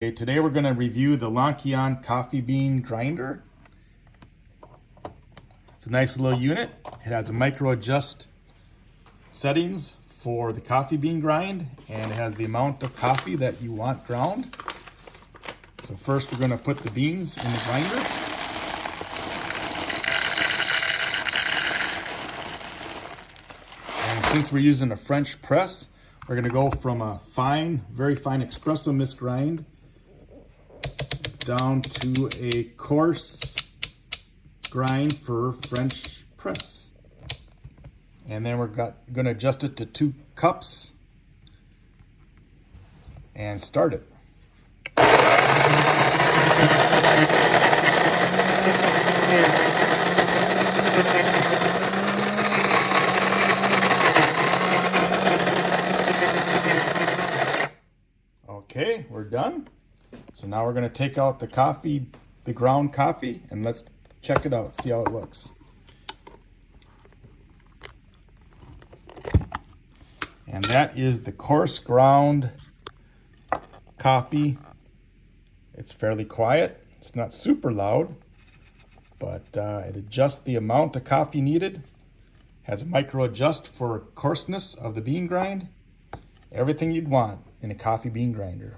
Okay, today we're going to review the Wancle coffee bean grinder. It's a nice little unit. It has a micro adjust settings for the coffee bean grind, and it has the amount of coffee that you want ground. So first we're going to put the beans in the grinder. And since we're using a French press, we're going to go from a fine, very fine espresso mist grind down to a coarse grind for French press. And then we're going to adjust it to 2 cups and start it. Okay, we're done. So now we're going to take out the coffee, the ground coffee, and let's check it out, see how it looks. And that is the coarse ground coffee. It's fairly quiet. It's not super loud, but it adjusts the amount of coffee needed. Has a micro adjust for coarseness of the bean grind. Everything you'd want in a coffee bean grinder.